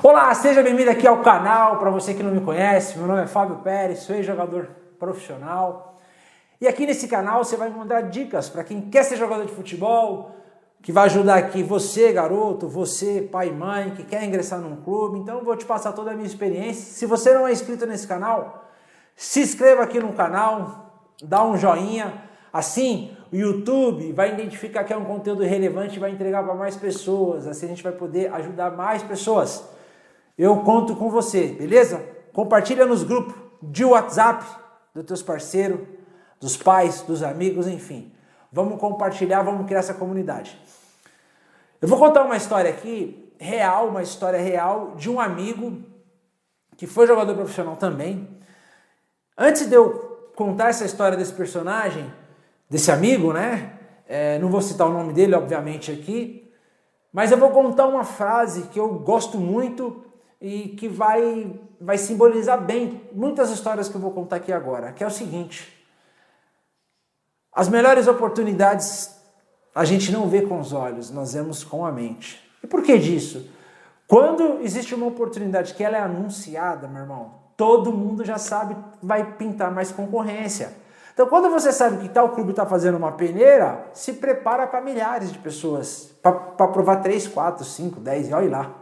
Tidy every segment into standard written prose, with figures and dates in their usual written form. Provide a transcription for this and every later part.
Olá, seja bem-vindo aqui ao canal. Para você que não me conhece, meu nome é Fábio Pérez, sou jogador profissional. E aqui nesse canal você vai encontrar dicas para quem quer ser jogador de futebol, que vai ajudar aqui você, garoto, você, pai e mãe, que quer ingressar num clube. Então eu vou te passar toda a minha experiência. Se você não é inscrito nesse canal, se inscreva aqui no canal, dá um joinha. Assim, o YouTube vai identificar que é um conteúdo relevante e vai entregar para mais pessoas. Assim a gente vai poder ajudar mais pessoas. Eu conto com você, beleza? Compartilha nos grupos de WhatsApp dos teus parceiros, dos pais, dos amigos, enfim. Vamos compartilhar, vamos criar essa comunidade. Eu vou contar uma história aqui, real, uma história real de um amigo que foi jogador profissional também. Antes de eu contar essa história desse personagem, desse amigo, né? Não vou citar o nome dele, obviamente, aqui, mas eu vou contar uma frase que eu gosto muito e que vai simbolizar bem muitas histórias que eu vou contar aqui agora, que é o seguinte: as melhores oportunidades a gente não vê com os olhos, nós vemos com a mente. E por que disso? Quando existe uma oportunidade que ela é anunciada, meu irmão, todo mundo já sabe, vai pintar mais concorrência. Então, quando você sabe que tal clube está fazendo uma peneira, se prepara para milhares de pessoas, para provar 3, 4, 5, 10 e olha lá.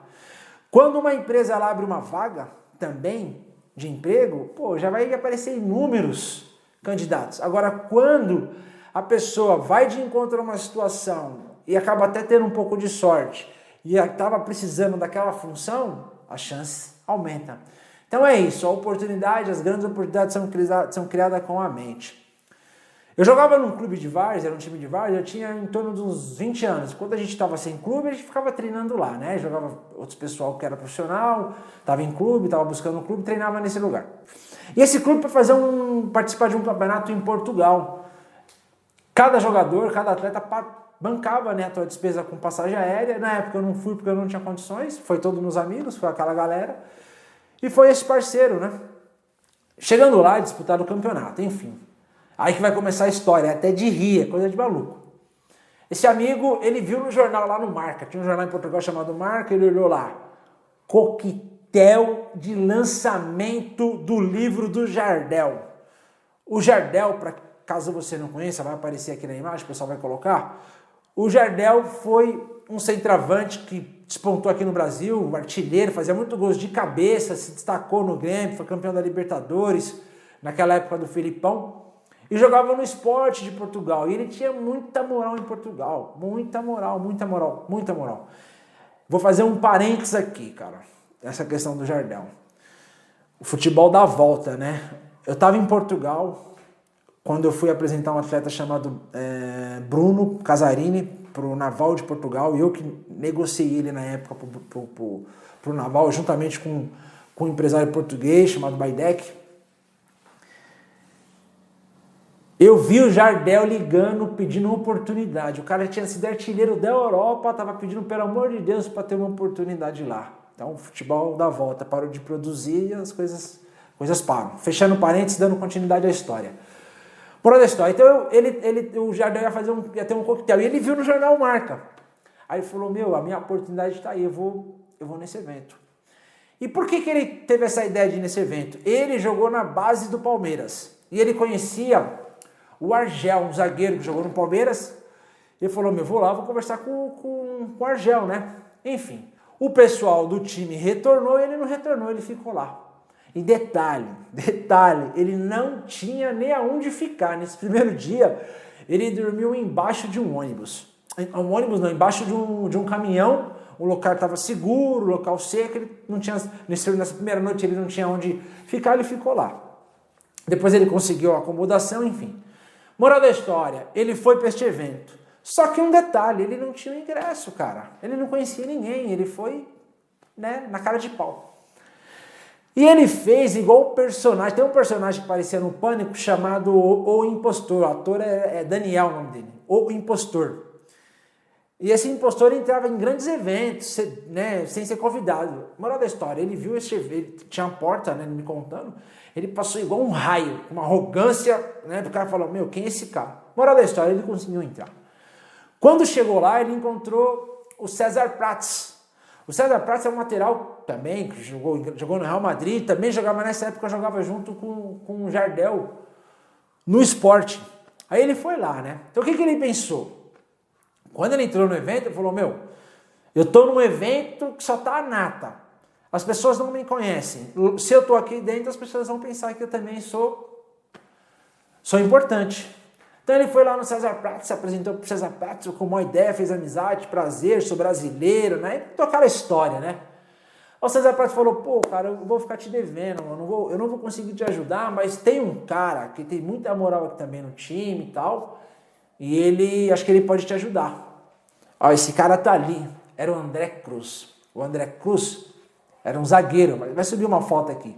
Quando uma empresa ela abre uma vaga também de emprego, já vai aparecer inúmeros candidatos. Agora, quando a pessoa vai de encontro a uma situação e acaba até tendo um pouco de sorte e estava precisando daquela função, a chance aumenta. Então é isso, a oportunidade, as grandes oportunidades são criadas com a mente. Eu jogava num clube de várzea, era um time de várzea, eu tinha em torno de uns 20 anos. Quando a gente estava sem clube, a gente ficava treinando lá, né? Jogava outros pessoal que era profissional, estava em clube, estava buscando um clube, treinava nesse lugar. E esse clube para participar de um campeonato em Portugal. Cada jogador, cada atleta bancava, né, a tua despesa com passagem aérea. Na época eu não fui porque eu não tinha condições, foi todos meus amigos, foi aquela galera. E foi esse parceiro, né? Chegando lá, disputado o campeonato, enfim. Aí que vai começar a história, até de rir, é coisa de maluco. Esse amigo, ele viu no jornal lá no Marca, tinha um jornal em Portugal chamado Marca, ele olhou lá, coquetel de lançamento do livro do Jardel. O Jardel, para caso você não conheça, vai aparecer aqui na imagem, o pessoal vai colocar. O Jardel foi um centroavante que despontou aqui no Brasil, um artilheiro, fazia muito gols de cabeça, se destacou no Grêmio, foi campeão da Libertadores, naquela época do Filipão. E jogava no Sport de Portugal. E ele tinha muita moral em Portugal. Muita moral, muita moral, muita moral. Vou fazer um parênteses aqui, cara. Essa questão do Jardel. O futebol dá a volta, né? Eu estava em Portugal quando eu fui apresentar um atleta chamado Bruno Casarini para o Naval de Portugal. E eu que negociei ele na época para o Naval, juntamente com um empresário português chamado Baidec. Eu vi o Jardel ligando, pedindo uma oportunidade. O cara tinha sido artilheiro da Europa, estava pedindo, pelo amor de Deus, para ter uma oportunidade lá. Então o futebol dá volta, parou de produzir e as coisas param. Fechando parênteses, dando continuidade à história. Moral da história. Então o Jardel ia ter um coquetel. E ele viu no jornal Marca. Aí ele falou, a minha oportunidade está aí, eu vou nesse evento. E por que ele teve essa ideia de ir nesse evento? Ele jogou na base do Palmeiras. E ele conhecia o Argel, um zagueiro que jogou no Palmeiras. Ele falou, vou lá, vou conversar com o Argel, né? Enfim, o pessoal do time retornou e ele não retornou, ele ficou lá. E detalhe, ele não tinha nem aonde ficar. Nesse primeiro dia, ele dormiu embaixo de um ônibus. Um ônibus não, embaixo de um caminhão. O local estava seguro, o local seco, ele não tinha, nessa primeira noite ele não tinha onde ficar, ele ficou lá. Depois ele conseguiu a acomodação, enfim. Moral da história, ele foi para este evento. Só que um detalhe, ele não tinha ingresso, cara. Ele não conhecia ninguém, ele foi, na cara de pau. E ele fez igual o personagem, tem um personagem que parecia no Pânico chamado O Impostor, o ator é Daniel o nome dele, O Impostor. E esse impostor entrava em grandes eventos, sem ser convidado. Moral da história, ele viu esse evento, tinha uma porta, me contando, ele passou igual um raio, uma arrogância, o cara falou, quem é esse cara? Moral da história, ele conseguiu entrar. Quando chegou lá, ele encontrou o César Prates. O César Prates é um lateral também, que jogou no Real Madrid, também jogava nessa época, eu jogava junto com o Jardel no Sport. Aí ele foi lá, né? Então o que ele pensou? Quando ele entrou no evento, ele falou, meu, eu tô num evento que só tá a nata. As pessoas não me conhecem. Se eu tô aqui dentro, as pessoas vão pensar que eu também sou importante. Então ele foi lá no César Prates, se apresentou pro César Prates com uma ideia, fez amizade, prazer, sou brasileiro, né? E tocaram a história, né? O César Prates falou, pô, cara, eu vou ficar te devendo, eu não vou conseguir te ajudar, mas tem um cara que tem muita moral aqui também no time e tal, e acho que ele pode te ajudar. Ó, esse cara tá ali, era o André Cruz. O André Cruz era um zagueiro, vai subir uma foto aqui.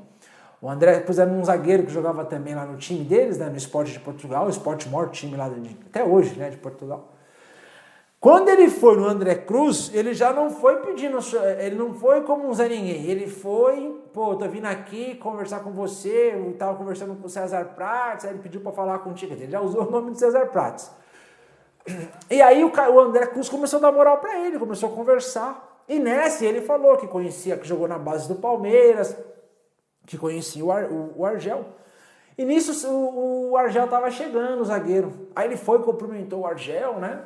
O André depois era um zagueiro que jogava também lá no time deles, né, no Sport de Portugal, o Sport maior time lá até hoje, né, de Portugal. Quando ele foi no André Cruz, ele já não foi pedindo, ele não foi como um Zé Ninguém, ele foi, pô, tô vindo aqui conversar com você, eu tava conversando com o César Prates, aí ele pediu para falar contigo, ele já usou o nome de César Prates. E aí o André Cruz começou a dar moral para ele, começou a conversar, e nessa ele falou que conhecia, que jogou na base do Palmeiras, que conhecia o Argel. E nisso o Argel tava chegando, o zagueiro. Aí ele foi, cumprimentou o Argel, né?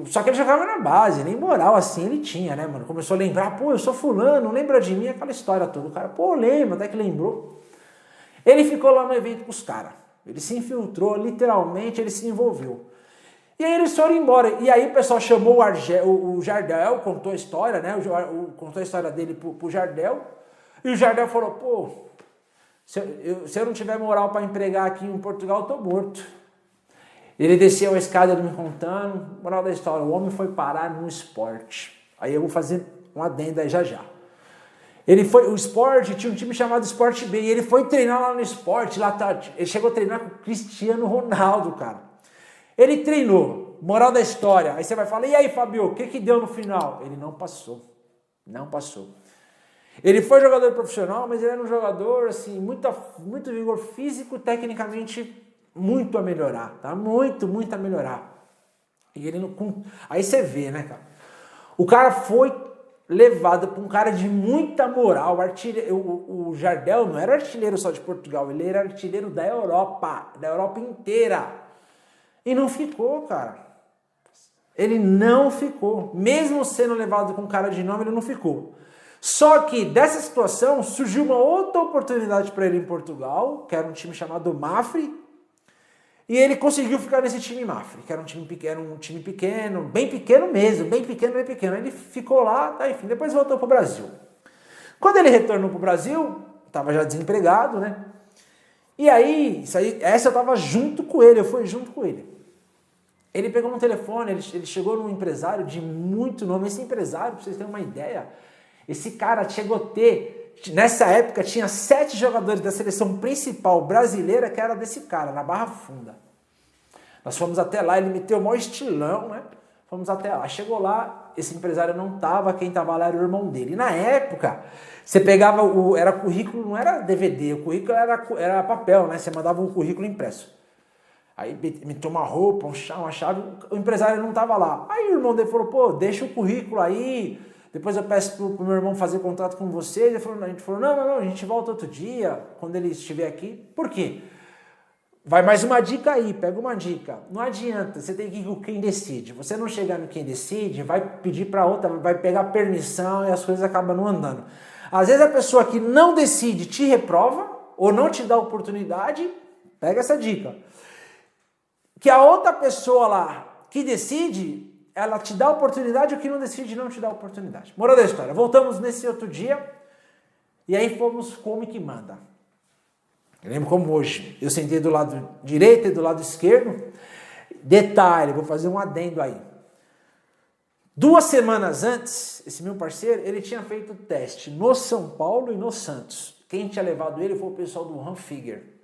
Só que ele jogava na base, nem moral assim ele tinha, né, mano? Começou a lembrar, pô, eu sou fulano, lembra de mim? Aquela história toda. O cara, pô, lembra, até que lembrou. Ele ficou lá no evento com os caras. Ele se infiltrou, literalmente, ele se envolveu. E aí eles foram embora. E aí o pessoal chamou o Jardel, contou a história, né? Contou a história dele pro Jardel. E o Jardel falou, pô, se eu não tiver moral para empregar aqui em Portugal, eu tô morto. Ele desceu a escada, ele me contando, moral da história, o homem foi parar no Sport. Aí eu vou fazer um adendo aí já. O Sport tinha um time chamado Sport B, e ele foi treinar lá no Sport, ele chegou a treinar com o Cristiano Ronaldo, cara. Ele treinou, moral da história, aí você vai falar, e aí Fabio, o que deu no final? Ele não passou. Ele foi jogador profissional, mas ele era um jogador, assim, muito vigor físico, tecnicamente muito a melhorar, tá? Muito a melhorar. E ele não... Aí você vê, né, cara? O cara foi levado por um cara de muita moral. O Jardel não era artilheiro só de Portugal, ele era artilheiro da Europa inteira. E não ficou, cara. Ele não ficou. Mesmo sendo levado com um cara de nome, ele não ficou. Só que dessa situação surgiu uma outra oportunidade para ele em Portugal, que era um time chamado Mafre, e ele conseguiu ficar nesse time Mafre, que era um time pequeno, bem pequeno mesmo, bem pequeno. Ele ficou lá, tá, enfim, depois voltou para o Brasil. Quando ele retornou para o Brasil, estava já desempregado, né? E aí, essa eu estava junto com ele, eu fui junto com ele. Ele pegou um telefone, ele chegou num empresário de muito nome. Esse empresário, para vocês terem uma ideia, esse cara chegou a ter, nessa época, tinha 7 jogadores da seleção principal brasileira que era desse cara, na Barra Funda. Nós fomos até lá, ele meteu o maior estilão, né? Fomos até lá. Chegou lá, esse empresário não tava, quem tava lá era o irmão dele. E na época, você pegava, era currículo, não era DVD, o currículo era papel, né? Você mandava um currículo impresso. Aí meteu uma roupa, uma chave, o empresário não tava lá. Aí o irmão dele falou, pô, deixa o currículo aí, depois eu peço pro meu irmão fazer contato com você. A gente falou, não, a gente volta outro dia, quando ele estiver aqui. Por quê? Vai mais uma dica aí, pega uma dica. Não adianta, você tem que ir com quem decide. Você não chegar no quem decide, vai pedir para outra, vai pegar permissão e as coisas acabam não andando. Às vezes a pessoa que não decide te reprova ou não te dá oportunidade, pega essa dica. Que a outra pessoa lá que decide, ela te dá oportunidade, o que não decide não te dá oportunidade. Moral da história, voltamos nesse outro dia e aí fomos como que manda. Eu lembro como hoje, eu sentei do lado direito e do lado esquerdo. Detalhe, vou fazer um adendo aí. 2 semanas antes, esse meu parceiro, ele tinha feito o teste no São Paulo e no Santos. Quem tinha levado ele foi o pessoal do Ranfigger.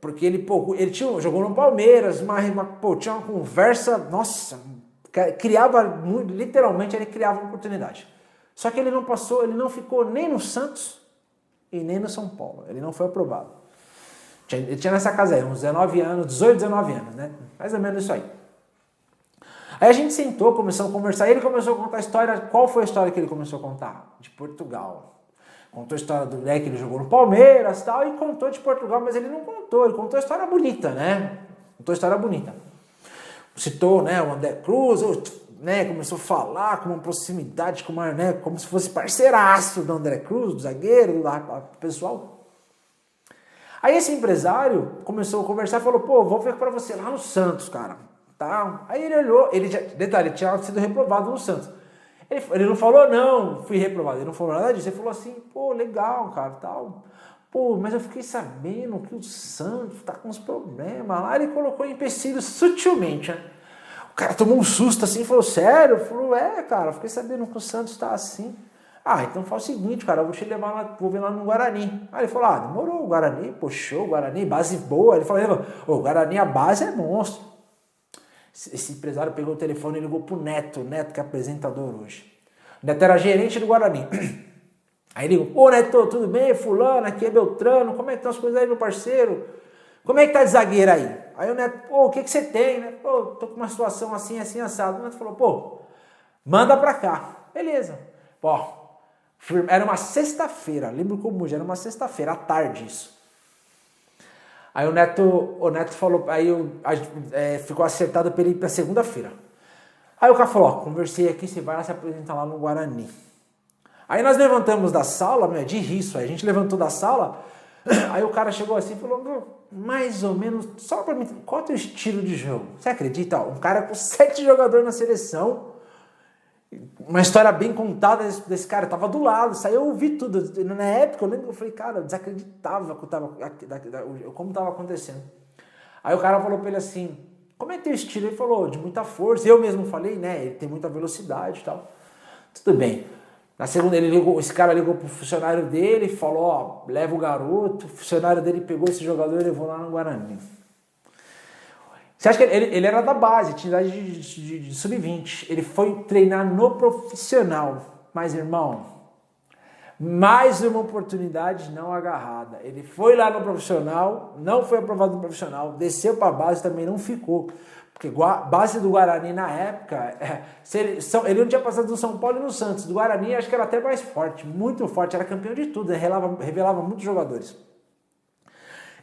Porque ele jogou no Palmeiras, tinha uma conversa, nossa, literalmente ele criava uma oportunidade. Só que ele não passou, ele não ficou nem no Santos e nem no São Paulo. Ele não foi aprovado. Ele tinha nessa casa aí, uns 19 anos, 18, 19 anos, né? Mais ou menos isso aí. Aí a gente sentou, começou a conversar, ele começou a contar a história. Qual foi a história que ele começou a contar? De Portugal. Contou a história do que ele jogou no Palmeiras e tal, e contou de Portugal, mas ele não contou, ele contou a história bonita, né? Contou a história bonita. Citou, né, o André Cruz, né, começou a falar com uma proximidade, com uma, né, como se fosse parceiraço do André Cruz, do zagueiro, do pessoal. Aí esse empresário começou a conversar e falou, pô, vou ver pra você lá no Santos, cara. Tá? Aí ele olhou, detalhe, ele tinha sido reprovado no Santos. Ele não falou, não, fui reprovado. Ele não falou nada disso. Ele falou assim, pô, legal, cara, tal. Pô, mas eu fiquei sabendo que o Santos tá com uns problemas lá. Ele colocou empecilhos sutilmente, né? O cara tomou um susto assim, falou, sério? Falou, cara, eu fiquei sabendo que o Santos tá assim. Ah, então faz o seguinte, cara, eu vou te levar lá, vou ver lá no Guarani. Aí ele falou, demorou, o Guarani, pô, show, Guarani, base boa. Ele falou, o Guarani, a base é monstro. Esse empresário pegou o telefone e ligou pro Neto, que é apresentador hoje. O Neto era gerente do Guarani. Aí ligou, pô, Neto, tudo bem? Fulano, aqui é Beltrano, como é que estão as coisas aí, meu parceiro? Como é que tá de zagueiro aí? Aí o Neto, pô, o que você tem, né? Pô, tô com uma situação assim, assim, assado. O Neto falou, pô, manda pra cá. Beleza. Pô, era uma sexta-feira, lembro como hoje, era uma sexta-feira, à tarde isso. Aí o Neto falou, aí ficou acertado para ele ir para segunda-feira. Aí o cara falou, conversei aqui, você vai lá se apresentar lá no Guarani. Aí nós levantamos da sala, de riso, aí a gente levantou da sala, aí o cara chegou assim e falou, mais ou menos, só para mim, qual é o teu estilo de jogo? Você acredita? Um cara com 7 jogadores na seleção, uma história bem contada desse cara, tava do lado, isso aí eu ouvi tudo. Na época eu lembro que eu falei, cara, eu desacreditava como tava acontecendo. Aí o cara falou pra ele assim, como é que tem o estilo? Ele falou, de muita força. Eu mesmo falei, né, ele tem muita velocidade e tal. Tudo bem. Na segunda, esse cara ligou pro funcionário dele e falou, leva o garoto. O funcionário dele pegou esse jogador e levou lá no Guarani. Você acha que ele era da base, tinha idade de sub-20. Ele foi treinar no profissional. Mas, irmão, mais uma oportunidade não agarrada. Ele foi lá no profissional, não foi aprovado no profissional, desceu para a base, também não ficou. Porque a base do Guarani na época, ele não tinha passado do São Paulo e no Santos. Do Guarani acho que era até mais forte, muito forte, era campeão de tudo, revelava muitos jogadores.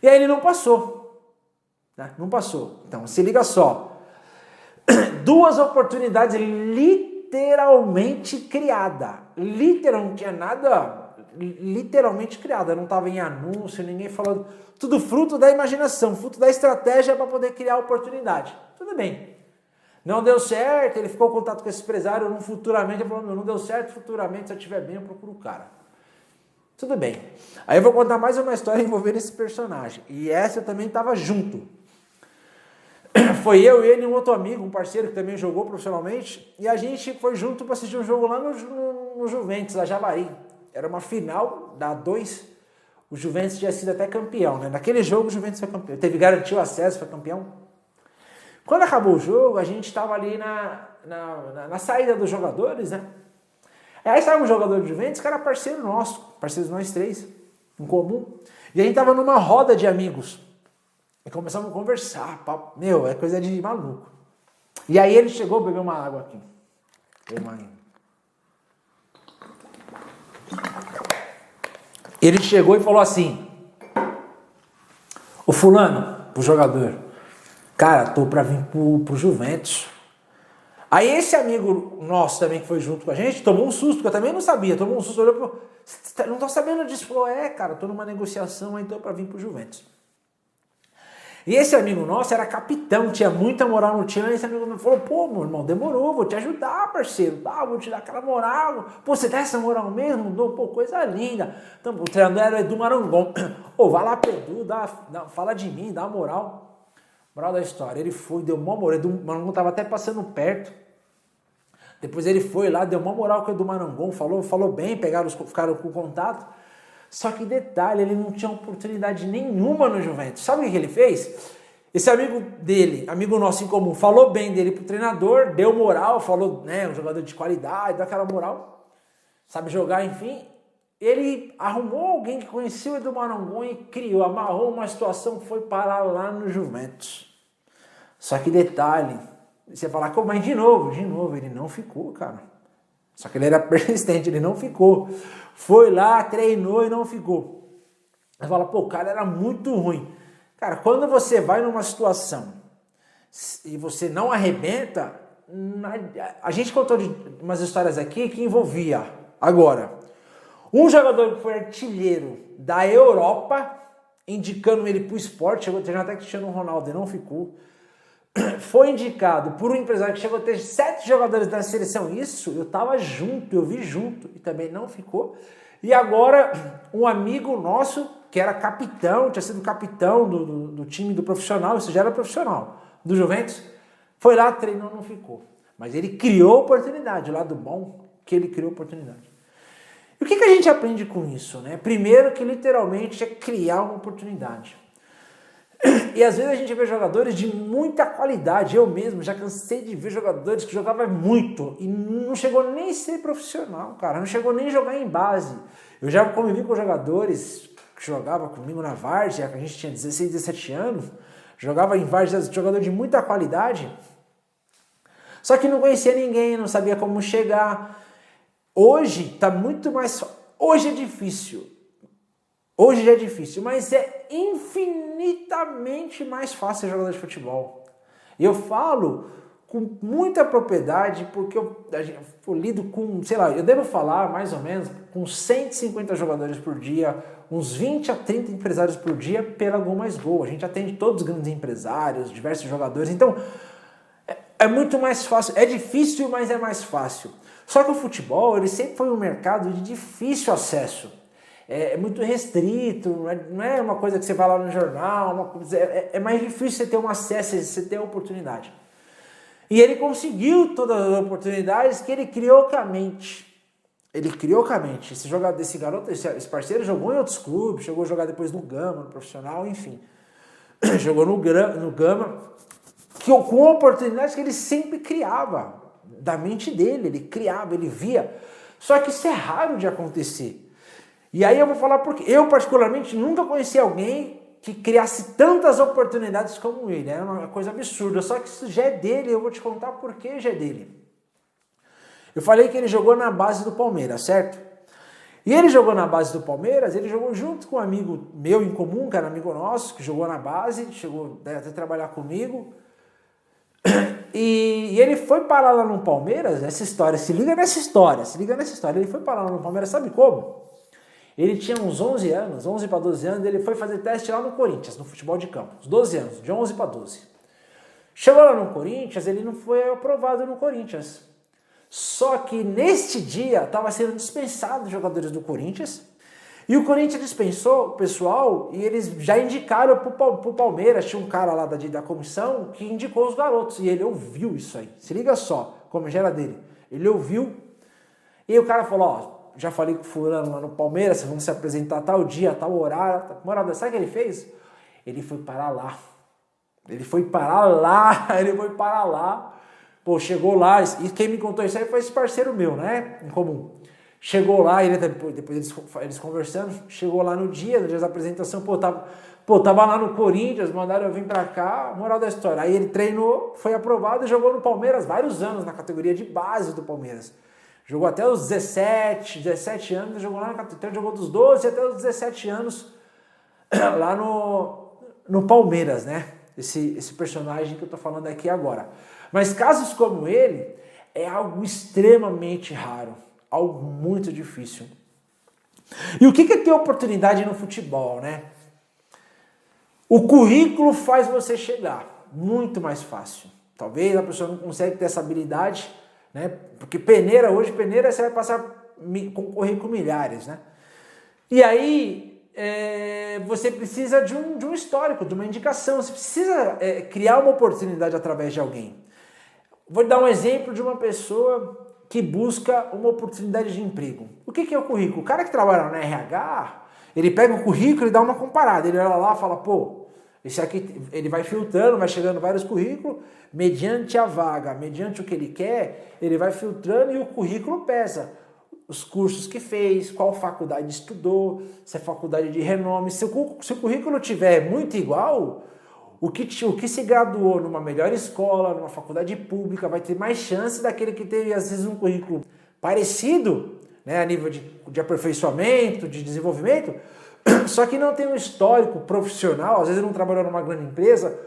E aí ele não passou. Não passou. Então, se liga só. 2 oportunidades literalmente criadas. Não tinha nada literalmente criada. Não estava em anúncio, ninguém falando. Tudo fruto da imaginação, fruto da estratégia para poder criar oportunidade. Tudo bem. Não deu certo, ele ficou em contato com esse empresário, futuramente, ele falou, não deu certo, futuramente, se eu estiver bem, eu procuro o cara. Tudo bem. Aí eu vou contar mais uma história envolvendo esse personagem. E essa eu também estava junto. Foi eu e ele e um outro amigo, um parceiro que também jogou profissionalmente, e a gente foi junto para assistir um jogo lá no Juventus, a Javari. Era uma final da A2, o Juventus tinha sido até campeão, né? Naquele jogo o Juventus foi campeão, garantiu acesso, foi campeão. Quando acabou o jogo, a gente estava ali na saída dos jogadores, né? Aí estava um jogador do Juventus que era parceiro nosso, parceiros nós 3, em comum, e a gente estava numa roda de amigos. E começamos a conversar, papo. É coisa de maluco. E aí ele chegou, bebeu uma água aqui. Ele chegou e falou assim, o fulano, pro jogador, cara, tô pra vir pro Juventus. Aí esse amigo nosso também que foi junto com a gente, tomou um susto, que eu também não sabia, tomou um susto, olhou e falou, não tô sabendo disso. Falou, cara, tô numa negociação, aí tô pra vir pro Juventus. E esse amigo nosso era capitão, tinha muita moral no time. Aí esse amigo me falou, pô, meu irmão, demorou, vou te ajudar, parceiro. Vou te dar aquela moral. Pô, você dá essa moral mesmo? Pô, coisa linda. Então, o treinador era o Edu Marangon. Vai lá pro Edu, fala de mim, dá moral. Moral da história, ele foi, deu uma moral. O Edu Marangon tava até passando perto. Depois ele foi lá, deu uma moral com o Edu Marangon, falou bem, ficaram com contato. Só que detalhe, ele não tinha oportunidade nenhuma no Juventus. Sabe o que ele fez? Esse amigo dele, amigo nosso em comum, falou bem dele pro treinador, deu moral, falou, né, um jogador de qualidade, deu aquela moral, sabe jogar, enfim. Ele arrumou alguém que conhecia o Edu Marangon e amarrou uma situação que foi parar lá no Juventus. Só que detalhe, Você fala, mas de novo, ele não ficou, cara. Só que ele era persistente, ele não ficou. Foi lá, treinou e não ficou. Você fala, o cara era muito ruim. Cara, quando você vai numa situação e você não arrebenta, a gente contou umas histórias aqui que envolvia, agora, um jogador que foi artilheiro da Europa, indicando ele para o esporte, chegou a ter até Cristiano Ronaldo e não ficou. Foi indicado por um empresário que chegou a ter 7 jogadores da seleção. Isso, eu estava junto, eu vi junto e também não ficou. E agora, um amigo nosso, que era capitão, tinha sido capitão do time do profissional, isso já era profissional, do Juventus, foi lá, treinou, não ficou. Mas ele criou oportunidade, o lado bom que ele criou oportunidade. E o que a gente aprende com isso, né? Primeiro que literalmente é criar uma oportunidade. E às vezes a gente vê jogadores de muita qualidade. Eu mesmo já cansei de ver jogadores que jogavam muito e não chegou nem a ser profissional, cara. Não chegou nem a jogar em base. Eu já convivi com jogadores que jogavam comigo na várzea, que a gente tinha 16, 17 anos. Jogava em várzea, jogador de muita qualidade. Só que não conhecia ninguém, não sabia como chegar. Hoje está muito mais... Hoje é difícil. Hoje já é difícil, mas é infinitamente mais fácil ser jogador de futebol. E eu falo com muita propriedade, porque eu lido com, sei lá, eu devo falar mais ou menos com 150 jogadores por dia, uns 20 a 30 empresários por dia pela Go Mais Go. A gente atende todos os grandes empresários, diversos jogadores, então é muito mais fácil. É difícil, mas é mais fácil. Só que o futebol, ele sempre foi um mercado de difícil acesso. É muito restrito, não é uma coisa que você vai lá no jornal, é mais difícil você ter um acesso, você ter a oportunidade. E ele conseguiu todas as oportunidades que ele criou com a mente. Ele criou com a mente. Esse garoto, esse parceiro jogou em outros clubes, chegou a jogar depois no Gama, no profissional, enfim. Jogou no Gama, com oportunidades que ele sempre criava, da mente dele, ele criava, ele via. Só que isso é raro de acontecer. E aí eu vou falar porque eu particularmente nunca conheci alguém que criasse tantas oportunidades como ele. É uma coisa absurda, só que isso já é dele, eu vou te contar por que já é dele. Eu falei que ele jogou na base do Palmeiras, certo? E ele jogou na base do Palmeiras, ele jogou junto com um amigo meu em comum, que era amigo nosso, que jogou na base, chegou até trabalhar comigo. E ele foi parar lá no Palmeiras, essa história, se liga nessa história, ele foi parar lá no Palmeiras, sabe como? Ele tinha uns 11 anos, 11 para 12 anos, ele foi fazer teste lá no Corinthians, no futebol de campo, uns 12 anos, de 11 para 12. Chegou lá no Corinthians, ele não foi aprovado no Corinthians. Só que neste dia estava sendo dispensado os jogadores do Corinthians, e o Corinthians dispensou o pessoal e eles já indicaram para o Palmeiras, tinha um cara lá da comissão que indicou os garotos, e ele ouviu isso aí. Se liga só, como já era dele. Ele ouviu, e o cara falou, ó, já falei com o fulano lá no Palmeiras, vocês vão se apresentar tal dia, tal horário. Sabe o que ele fez? Ele foi parar lá. Pô, chegou lá, e quem me contou isso aí foi esse parceiro meu, né? Em comum. Chegou lá, depois eles conversando, chegou lá no dia da apresentação, tava lá no Corinthians, mandaram eu vir pra cá, moral da história. Aí ele treinou, foi aprovado e jogou no Palmeiras vários anos, na categoria de base do Palmeiras. Jogou até os 17 anos, jogou lá jogou dos 12 até os 17 anos lá no Palmeiras, né? Esse personagem que eu tô falando aqui agora. Mas casos como ele é algo extremamente raro, algo muito difícil. E o que é ter oportunidade no futebol, né? O currículo faz você chegar muito mais fácil. Talvez a pessoa não consiga ter essa habilidade, né? Porque peneira você vai passar concorrer com milhares, né? E aí você precisa de um histórico, de uma indicação, você precisa criar uma oportunidade através de alguém. Vou dar um exemplo de uma pessoa que busca uma oportunidade de emprego. O que é o currículo? O cara que trabalha na RH, ele pega o currículo e dá uma comparada, ele olha lá e fala, pô, esse aqui, ele vai filtrando, vai chegando vários currículos, mediante a vaga, mediante o que ele quer, ele vai filtrando e o currículo pesa. Os cursos que fez, qual faculdade estudou, se é faculdade de renome. Se o currículo tiver muito igual, o que se graduou numa melhor escola, numa faculdade pública, vai ter mais chance daquele que teve, às vezes, um currículo parecido, né, a nível de aperfeiçoamento, de desenvolvimento, só que não tem um histórico profissional, às vezes não trabalhou numa grande empresa,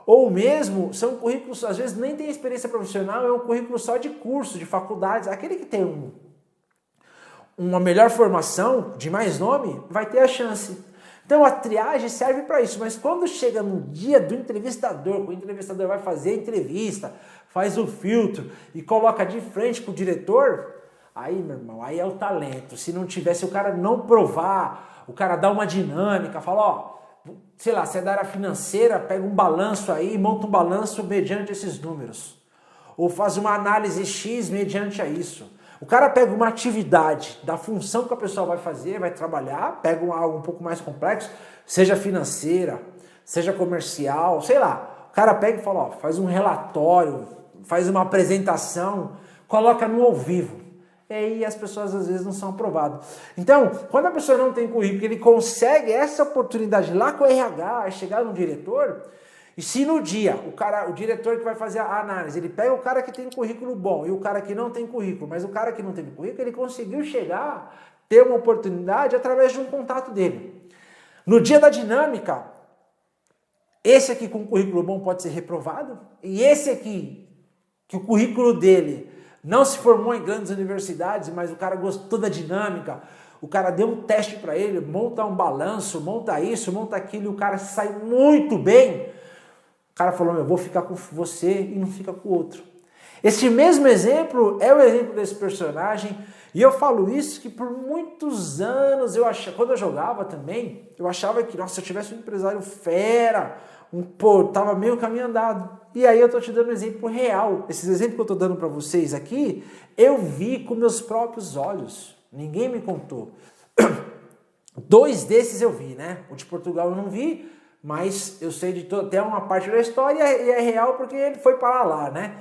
ou mesmo são currículos, às vezes nem tem experiência profissional, é um currículo só de curso, de faculdades. Aquele que tem uma melhor formação, de mais nome, vai ter a chance. Então a triagem serve para isso, mas quando chega no dia do entrevistador, o entrevistador vai fazer a entrevista, faz o filtro e coloca de frente com o diretor, aí, meu irmão, aí é o talento. Se não tivesse, o cara não provar, o cara dá uma dinâmica, fala, ó, sei lá, você é da área financeira, pega um balanço aí, monta um balanço mediante esses números. Ou faz uma análise X mediante a isso. O cara pega uma atividade da função que a pessoa vai fazer, vai trabalhar, pega algo um pouco mais complexo, seja financeira, seja comercial, sei lá. O cara pega e fala, ó, faz um relatório, faz uma apresentação, coloca no ao vivo. E aí as pessoas às vezes não são aprovadas. Então, quando a pessoa não tem currículo, ele consegue essa oportunidade lá com o RH, chegar no diretor, e se no dia o diretor que vai fazer a análise, ele pega o cara que tem currículo bom e o cara que não tem currículo, mas o cara que não teve currículo, ele conseguiu chegar, ter uma oportunidade através de um contato dele. No dia da dinâmica, esse aqui com currículo bom pode ser reprovado, e esse aqui, que o currículo dele não se formou em grandes universidades, mas o cara gostou da dinâmica, o cara deu um teste para ele, monta um balanço, monta isso, monta aquilo, e o cara sai muito bem. O cara falou, eu vou ficar com você e não fica com o outro. Esse mesmo exemplo é o exemplo desse personagem, e eu falo isso que por muitos anos, quando eu jogava também, eu achava que, nossa, se eu tivesse um empresário fera, tava meio caminho andado. E aí eu tô te dando um exemplo real. Esses exemplos que eu tô dando para vocês aqui, eu vi com meus próprios olhos. Ninguém me contou. 2 desses eu vi, né? O de Portugal eu não vi, mas eu sei de até uma parte da história e é real porque ele foi para lá, né?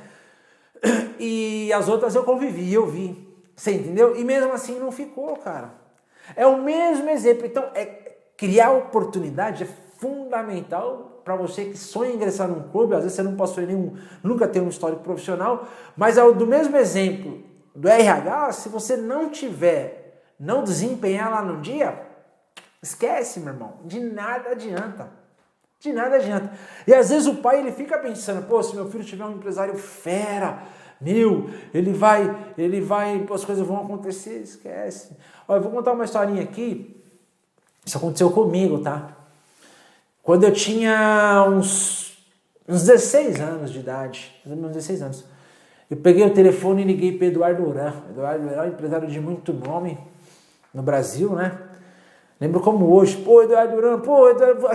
E as outras eu convivi, eu vi. Você entendeu? E mesmo assim não ficou, cara. É o mesmo exemplo. Então, criar oportunidade é fundamental para você que sonha em ingressar num clube. Às vezes você não passou em nunca tem um histórico profissional, mas é do mesmo exemplo do RH, se você não desempenhar lá no dia, esquece, meu irmão, de nada adianta. De nada adianta. E às vezes o pai ele fica pensando, pô, se meu filho tiver um empresário fera, ele vai, as coisas vão acontecer, esquece. Olha, eu vou contar uma historinha aqui, isso aconteceu comigo, tá? Quando eu tinha uns 16 anos de idade, uns 16 anos, eu peguei o telefone e liguei para Eduardo Duran. Eduardo Duran é um empresário de muito nome no Brasil, né? Lembro como hoje, pô, Eduardo Duran,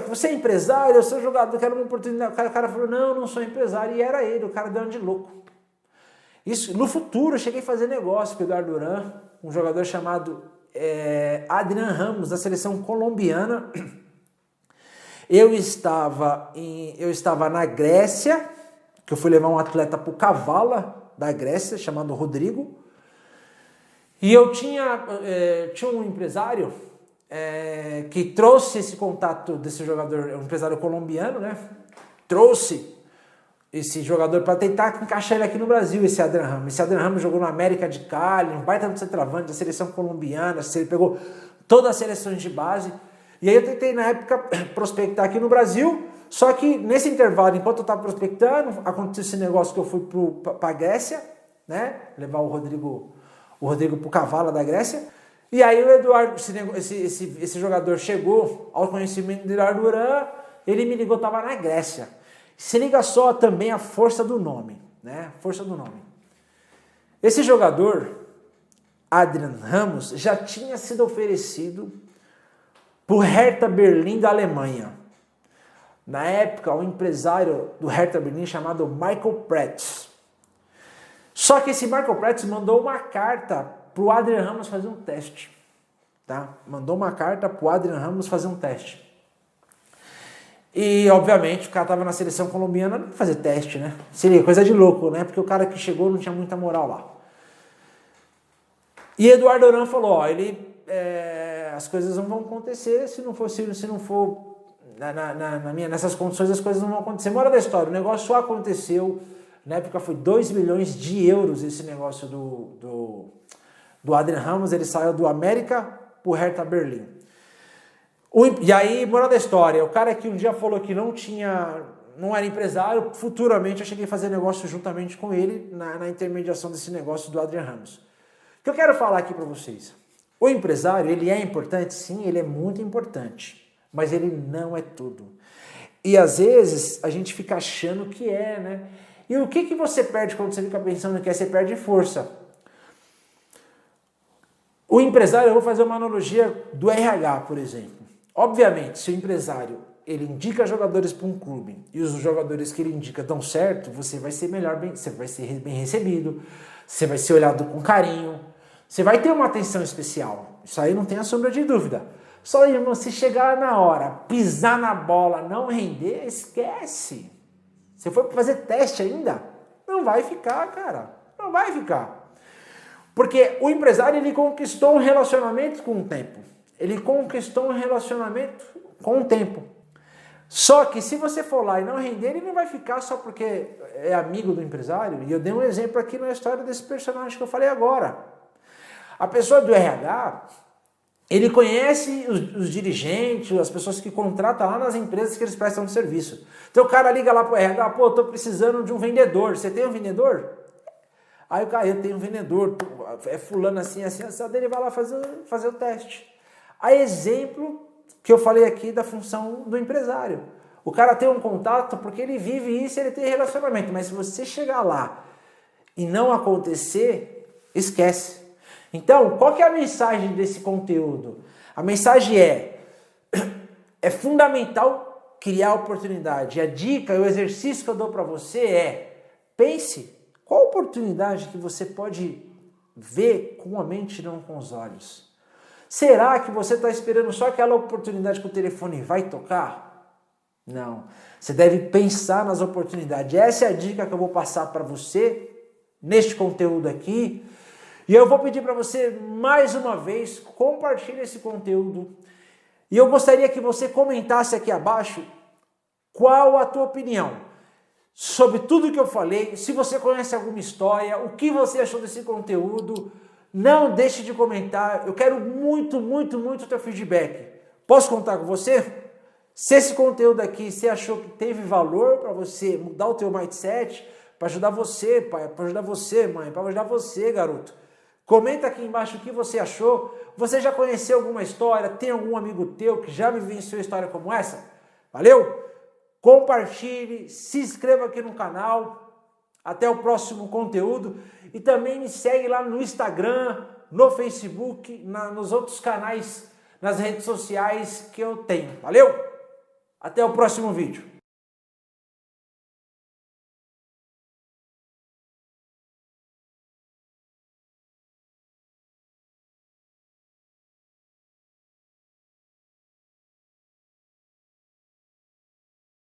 você é empresário, eu sou jogador, quero uma oportunidade. O cara falou, não sou empresário, e era ele, o cara deu uma de louco. Isso, no futuro, eu cheguei a fazer negócio com o Eduardo Duran, um jogador chamado Adrian Ramos, da seleção colombiana. Eu estava na Grécia, que eu fui levar um atleta para o Kavala da Grécia, chamado Rodrigo, e eu tinha um empresário que trouxe esse contato desse jogador, um empresário colombiano, né? Trouxe esse jogador para tentar encaixar ele aqui no Brasil, esse Adrian Ramos. Esse Adrian Ramos jogou no América de Cali, um baita no centroavante da seleção colombiana, ele pegou todas as seleções de base. E aí eu tentei, na época, prospectar aqui no Brasil, só que nesse intervalo, enquanto eu estava prospectando, aconteceu esse negócio que eu fui para a Grécia, né? Levar o Rodrigo para o Kavala da Grécia. E aí o Eduardo, esse jogador chegou ao conhecimento do Eduardo Duran, ele me ligou, estava na Grécia. Se liga só também a força do nome, né? Força do nome. Esse jogador, Adrian Ramos, já tinha sido oferecido para o Hertha Berlim da Alemanha. Na época, um empresário do Hertha Berlim chamado Michael Pretz. Só que esse Michael Pretz mandou uma carta para o Adrian Ramos fazer um teste. Tá? Mandou uma carta para o Adrian Ramos fazer um teste. E, obviamente, o cara estava na seleção colombiana, não fazer teste, né? Seria coisa de louco, né? Porque o cara que chegou não tinha muita moral lá. E Eduardo Duran falou, as coisas não vão acontecer se não for nessas condições as coisas não vão acontecer. Moral da história, o negócio só aconteceu, na época foi 2 milhões de euros esse negócio do Adrian Ramos, ele saiu do América pro Hertha Berlim. E aí, moral da história, o cara que um dia falou que não era empresário, futuramente eu cheguei a fazer negócio juntamente com ele na intermediação desse negócio do Adrian Ramos. O que eu quero falar aqui para vocês, o empresário, ele é importante? Sim, ele é muito importante. Mas ele não é tudo. E às vezes a gente fica achando que é, né? E o que você perde quando você fica pensando que é? Você perde força. O empresário, eu vou fazer uma analogia do RH, por exemplo. Obviamente, se o empresário ele indica jogadores para um clube e os jogadores que ele indica dão certo, você vai ser você vai ser bem recebido, você vai ser olhado com carinho, você vai ter uma atenção especial. Isso aí não tem a sombra de dúvida. Só, irmão, se chegar na hora, pisar na bola, não render, esquece. Se for fazer teste ainda, não vai ficar, cara. Não vai ficar. Porque o empresário, ele conquistou um relacionamento com o tempo. Ele conquistou um relacionamento com o tempo. Só que se você for lá e não render, ele não vai ficar só porque é amigo do empresário. E eu dei um exemplo aqui na história desse personagem que eu falei agora. A pessoa do RH... ele conhece os dirigentes, as pessoas que contratam lá nas empresas que eles prestam de serviço. Então o cara liga lá pro RH, pô, eu tô precisando de um vendedor. Você tem um vendedor? Aí o cara, eu tenho um vendedor, é fulano assim, assado, ele vai lá fazer o teste. Aí exemplo que eu falei aqui da função do empresário. O cara tem um contato porque ele vive isso, ele tem relacionamento. Mas se você chegar lá e não acontecer, esquece. Então, qual que é a mensagem desse conteúdo? A mensagem é fundamental criar oportunidade. A dica, o exercício que eu dou para você pense qual oportunidade que você pode ver com a mente e não com os olhos. Será que você está esperando só aquela oportunidade que o telefone vai tocar? Não. Você deve pensar nas oportunidades. Essa é a dica que eu vou passar para você neste conteúdo aqui. E eu vou pedir para você, mais uma vez, compartilhe esse conteúdo. E eu gostaria que você comentasse aqui abaixo qual a tua opinião sobre tudo que eu falei. Se você conhece alguma história, o que você achou desse conteúdo, não deixe de comentar. Eu quero muito, muito, muito o teu feedback. Posso contar com você? Se esse conteúdo aqui, você achou que teve valor para você mudar o teu mindset, para ajudar você, pai, para ajudar você, mãe, para ajudar você, garoto. Comenta aqui embaixo o que você achou. Você já conheceu alguma história? Tem algum amigo teu que já vivenciou história como essa? Valeu? Compartilhe, se inscreva aqui no canal. Até o próximo conteúdo. E também me segue lá no Instagram, no Facebook, nos outros canais, nas redes sociais que eu tenho. Valeu? Até o próximo vídeo.